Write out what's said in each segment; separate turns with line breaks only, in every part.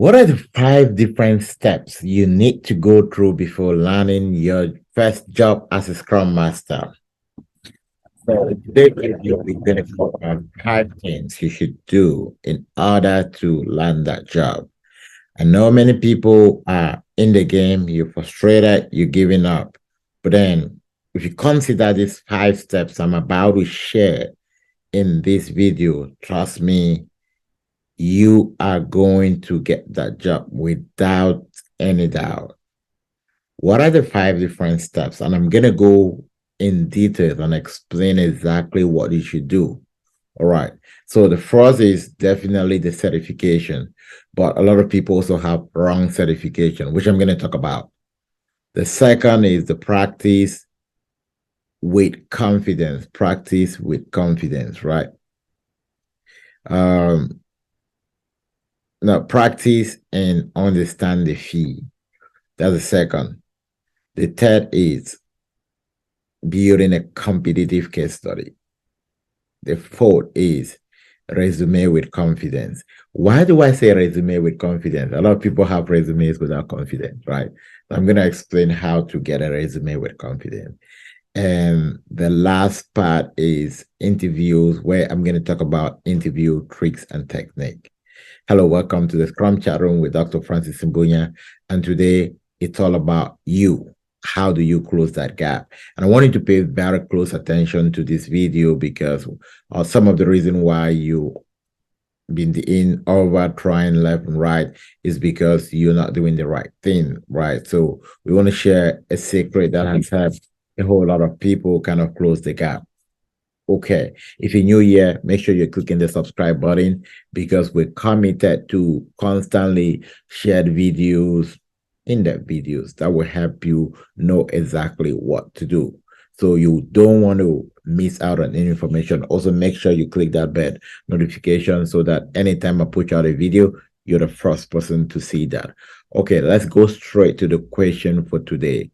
What are the 5 different steps you need to go through before landing your first job as a Scrum Master? So in today's video, we're going to talk about 5 things you should do in order to land that job. I know many people are in the game, you're frustrated, you're giving up. But then, if you consider these 5 steps I'm about to share in this video, trust me, you are going to get that job without any doubt. What are the 5 different steps? And I'm going to go in detail and explain exactly what you should do. All right. So the first is definitely the certification, but a lot of people also have wrong certification, which I'm going to talk about. The second is the practice with confidence. Practice with confidence, right? Now, practice and understand the fee. That's the second. The third is building a competitive case study. The fourth is resume with confidence. Why do I say resume with confidence? A lot of people have resumes without confidence, right? So I'm going to explain how to get a resume with confidence. And the last part is interviews, where I'm going to talk about interview tricks and technique. Hello, welcome to the Scrum Chatroom with Dr. Francis Mbunya. And today it's all about you. How do you close that gap? And I want you to pay very close attention to this video because some of the reason why you been in over trying left and right is because you're not doing the right thing, right? So we want to share a secret that has helped a whole lot of people kind of close the gap. Okay, if you're new here, make sure you're clicking the subscribe button because we're committed to constantly share videos, in-depth videos that will help you know exactly what to do. So you don't want to miss out on any information. Also, make sure you click that bell notification so that anytime I put out a video, you're the first person to see that. Okay, let's go straight to the question for today.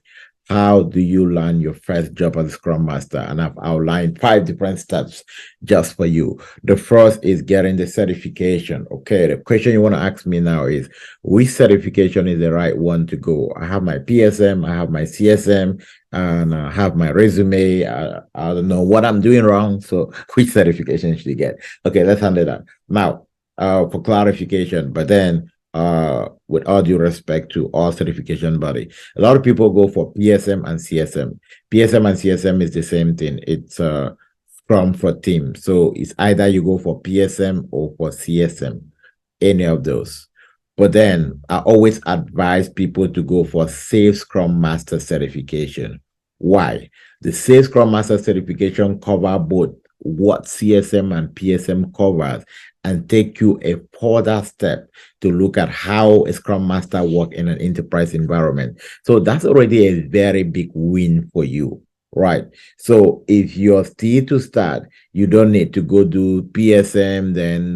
How do you land your first job as a Scrum Master? And I've outlined 5 different steps just for you. The first is getting the certification. Okay, the question you want to ask me now is, which certification is the right one to go? I have my PSM, I have my CSM, and I have my resume. I don't know what I'm doing wrong. So which certification should you get? Okay, let's handle that. Now, for clarification, but then with all due respect to all certification body, a lot of people go for PSM and CSM. PSM and CSM is the same thing. It's Scrum for team. So it's either you go for PSM or for CSM, any of those. But then I always advise people to go for Safe Scrum Master certification. Why? The Safe Scrum Master certification cover both what CSM and PSM covers and take you a further step to look at how a Scrum Master works in an enterprise environment. So that's already a very big win for you, right? So if you're still to start, you don't need to go do PSM, then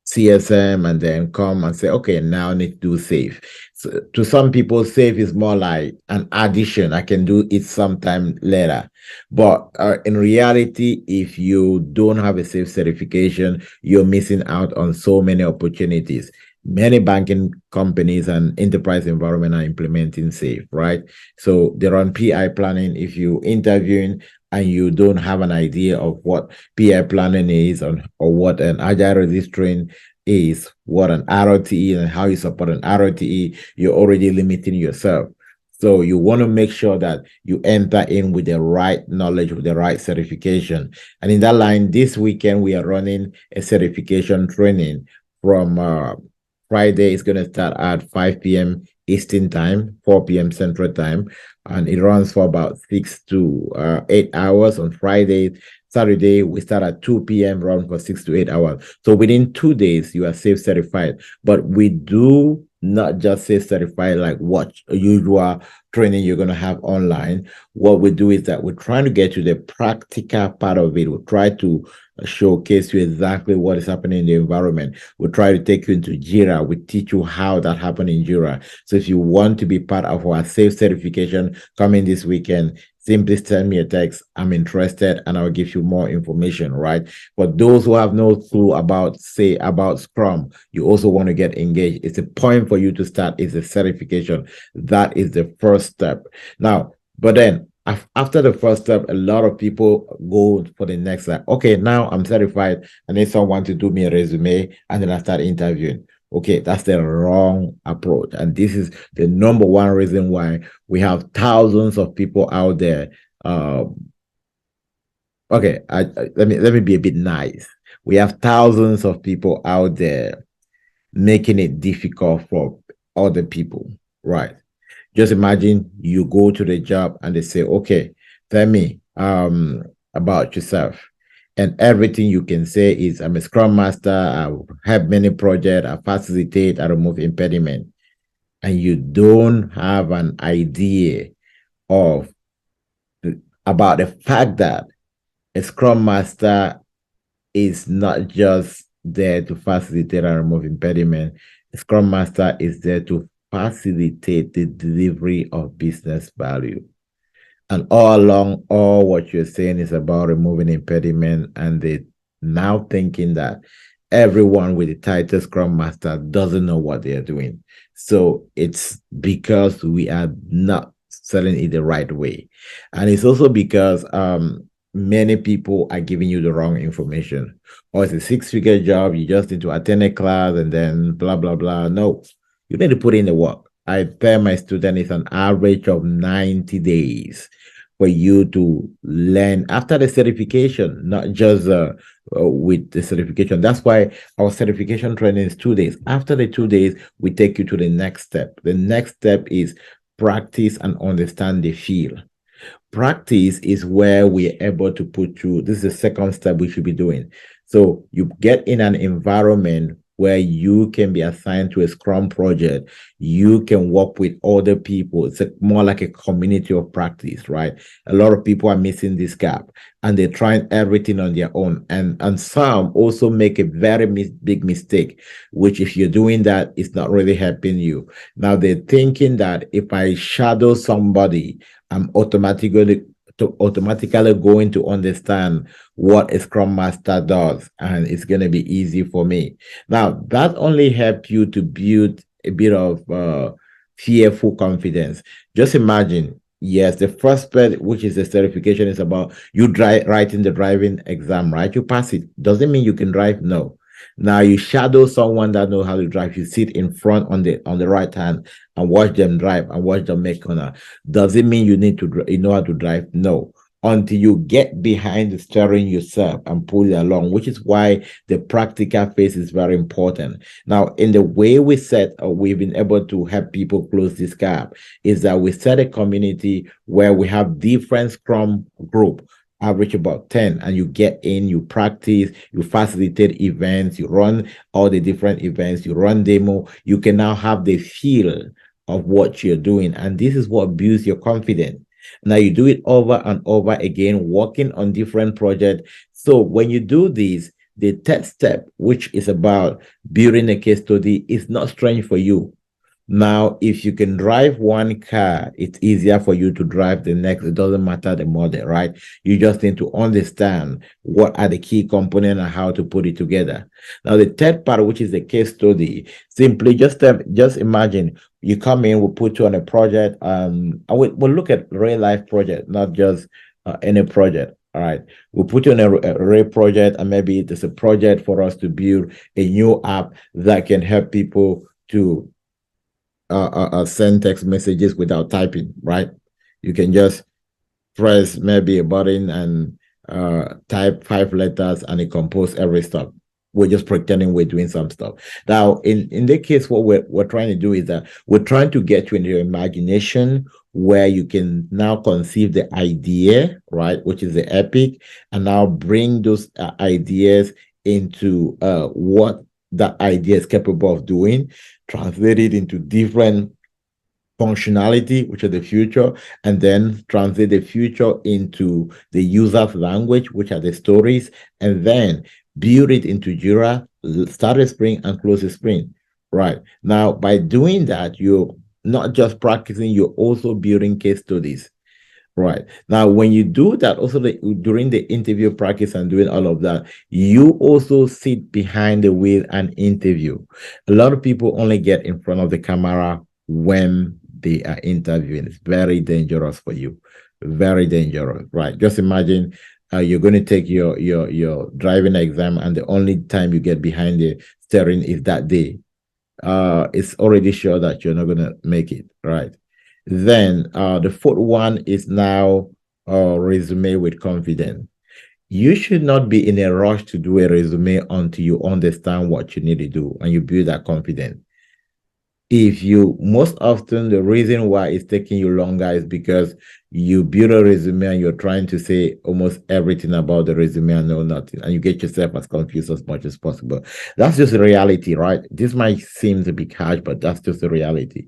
CSM, and then come and say, okay, now I need to do SAFE. So to some people, SAFE is more like an addition. I can do it sometime later. But in reality, if you don't have a SAFE certification, you're missing out on so many opportunities. Many banking companies and enterprise environment are implementing SAFE, right? So they're on PI planning. If you're interviewing and you don't have an idea of what PI planning is or what an Agile registering is, what an ROTE and how you support an ROTE, you're already limiting yourself. So you want to make sure that you enter in with the right knowledge, with the right certification. And in that line, this weekend, we are running a certification training from Friday. It's going to start at 5 p.m. Eastern time, 4 p.m. Central time, and it runs for about 6 to 8 hours on Friday. Saturday, we start at 2 p.m., run for 6 to 8 hours. So within 2 days, you are SAFE certified. But we do not just SAFE certified like what usual training you're going to have online. What we do is that we're trying to get to the practical part of it. We try to showcase you exactly what is happening in the environment. We'll try to take you into Jira. We teach you how that happened in Jira. So if you want to be part of our safe certification coming this weekend, simply send me a text. I'm interested, and I'll give you more information, right? For those who have no clue about, say, about Scrum, you also want to get engaged. It's a point for you to start. It's a certification. That is the first step. Now, but then after the first step, a lot of people go for the next step. Okay, now I'm certified. I need someone to do me a resume, and then I start interviewing. Okay, that's the wrong approach. And this is the number one reason why we have thousands of people out there. Okay, let me be a bit nice. We have thousands of people out there making it difficult for other people, right? Just imagine you go to the job and they say, okay, tell me about yourself. And everything you can say is, I'm a scrum master, I have many projects, I facilitate, I remove impediment. And you don't have an idea of about the fact that a scrum master is not just there to facilitate and remove impediment. A scrum master is there to facilitate the delivery of business value. And all along, all what you're saying is about removing impediment, and they now thinking that everyone with the title Scrum Master doesn't know what they are doing. So it's because we are not selling it the right way. And it's also because many people are giving you the wrong information. Or it's a six-figure job, you just need to attend a class and then blah, blah, blah. No, you need to put in the work. I tell my students it's an average of 90 days for you to learn after the certification, not just with the certification. That's why our certification training is 2 days. After the 2 days, we take you to the next step. The next step is practice and understand the field. Practice is where we're able to put you. This is the second step we should be doing. So you get in an environment where you can be assigned to a Scrum project. You can work with other people. It's more like a community of practice, right? A lot of people are missing this gap, and they're trying everything on their own. And some also make a very big mistake, which if you're doing that, it's not really helping you. Now they're thinking that if I shadow somebody, I'm automatically going to understand what a Scrum Master does, and it's going to be easy for me. Now, that only helps you to build a bit of fearful confidence. Just imagine, yes, the first part, which is the certification, is about you writing the driving exam, right? You pass it. Doesn't mean you can drive, no. Now you shadow someone that knows how to drive. You sit in front on the right hand and watch them drive and watch them make corner. Does it mean you know how to drive? No. Until you get behind the steering yourself and pull it along, which is why the practical phase is very important. Now, in the way we've been able to help people close this gap is that we set a community where we have different Scrum group, average about 10, and you get in, you practice, you facilitate events, you run all the different events, you run demo. You can now have the feel of what you're doing, and this is what builds your confidence. Now you do it over and over again, working on different projects. So when you do this, the third step, which is about building a case study, is not strange for you. Now, if you can drive one car, it's easier for you to drive the next. It doesn't matter the model, right? You just need to understand what are the key components and how to put it together. Now, the third part, which is the case study, simply just imagine you come in, we'll put you on a project, and we'll look at real life project, not just any project. All right, we'll put you on a real project, and maybe it's a project for us to build a new app that can help people to send text messages without typing, right? You can just press maybe a button and type 5 letters, and it composes every stuff. We're just pretending we're doing some stuff. Now, in the case, what we're trying to do is that we're trying to get you into your imagination where you can now conceive the idea, right, which is the epic, and now bring those ideas into what that idea is capable of doing, translate it into different functionality, which is the future, and then translate the future into the user's language, which are the stories, and then build it into Jira, start a sprint and close a sprint. Right. Now, by doing that, you're not just practicing, you're also building case studies. Right. Now, when you do that, also during the interview practice and doing all of that, you also sit behind the wheel and interview. A lot of people only get in front of the camera when they are interviewing. It's very dangerous for you. Very dangerous. Right. Just imagine you're going to take your driving exam, and the only time you get behind the steering is that day. It's already sure that you're not going to make it. Right. Then the fourth one is now resume with confidence. You should not be in a rush to do a resume until you understand what you need to do and you build that confidence. If you most often the reason why it's taking you longer is because you build a resume and you're trying to say almost everything about the resume and know nothing, and you get yourself as confused as much as possible. That's just the reality, right? This might seem a bit harsh, but that's just the reality.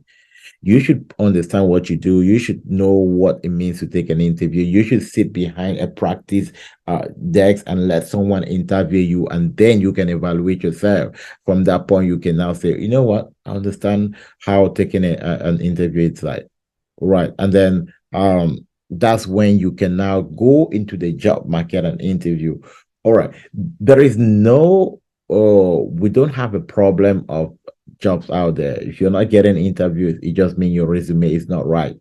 You should understand what you do. You should know what it means to take an interview. You should sit behind a practice desk and let someone interview you, and then you can evaluate yourself. From that point, you can now say, you know what, I understand how taking an interview is like. Right. And then that's when you can now go into the job market and interview. All right. There is no, we don't have a problem of jobs out there. If you're not getting interviews, it just means your resume is not right.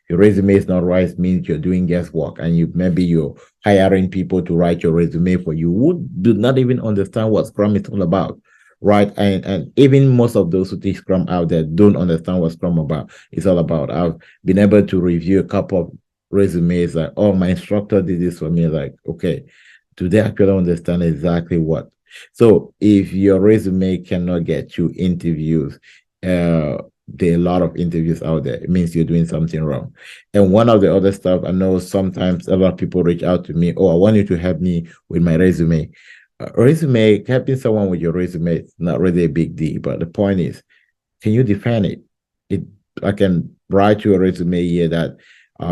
Your resume is not right, it means you're doing guesswork, and you're hiring people to write your resume for you who do not even understand what Scrum is all about. Right. And even most of those who teach Scrum out there don't understand what Scrum about is all about. I've been able to review a couple of resumes like, oh, my instructor did this for me. Like, okay, do they actually understand exactly what? So if your resume cannot get you interviews, there are a lot of interviews out there. It means you're doing something wrong. And one of the other stuff, I know sometimes a lot of people reach out to me, oh, I want you to help me with my resume. Resume, helping someone with your resume is not really a big deal. But the point is, can you defend it? I can write you a resume here that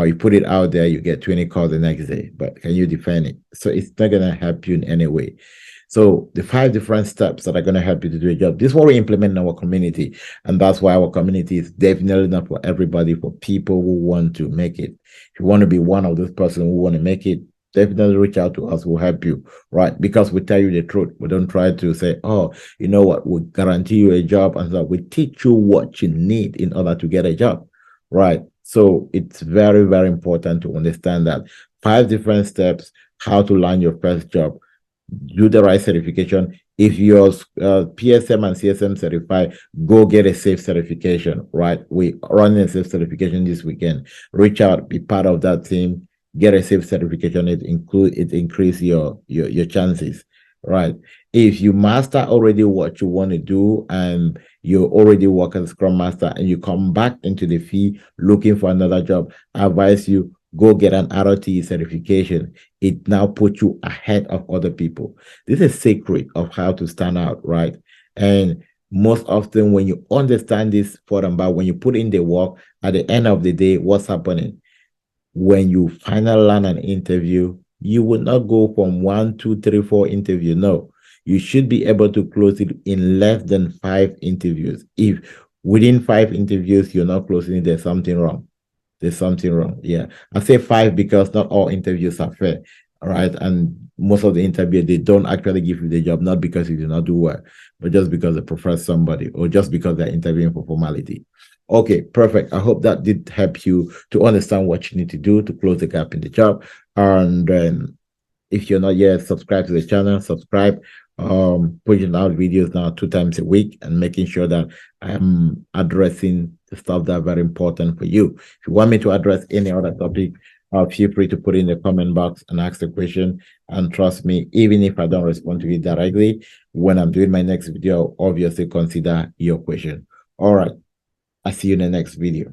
you put it out there, you get 20 calls the next day, but can you defend it? So it's not going to help you in any way. So the 5 different steps that are going to help you to do a job, this is what we implement in our community. And that's why our community is definitely not for everybody, for people who want to make it. If you want to be one of those persons who want to make it, definitely reach out to us. We'll help you, right? Because we tell you the truth. We don't try to say, oh, you know what, we guarantee you a job. And so we teach you what you need in order to get a job, right? So it's very, very important to understand that 5 different steps, how to land your first job. Do the right certification. If you're PSM and CSM certified, go get a safe certification, right? We running a safe certification this weekend. Reach out, be part of that team, get a safe certification. It increase your chances, right? If you master already what you want to do and you already work as a Scrum Master and you come back into the field looking for another job, I advise you go get an ROTE certification. It now puts you ahead of other people. This is a secret of how to stand out, right? And most often when you understand this for them, but when you put in the work, at the end of the day, what's happening? When you finally land an interview, you will not go from 1, 2, 3, 4 interview. No, you should be able to close it in less than 5 interviews. If within 5 interviews, you're not closing it, there's something wrong. There's something wrong. Yeah. I say 5 because not all interviews are fair. All right. And most of the interviews, they don't actually give you the job, not because you do not do well, but just because they prefer somebody or just because they're interviewing for formality. Okay, perfect. I hope that did help you to understand what you need to do to close the gap in the job. And if you're not yet subscribed to the channel, subscribe. Pushing out videos now 2 times a week and making sure that I'm addressing the stuff that are very important for you. If you want me to address any other topic, feel free to put in the comment box and ask the question. And trust me, even if I don't respond to it directly, when I'm doing my next video, I'll obviously consider your question. All right. I'll see you in the next video.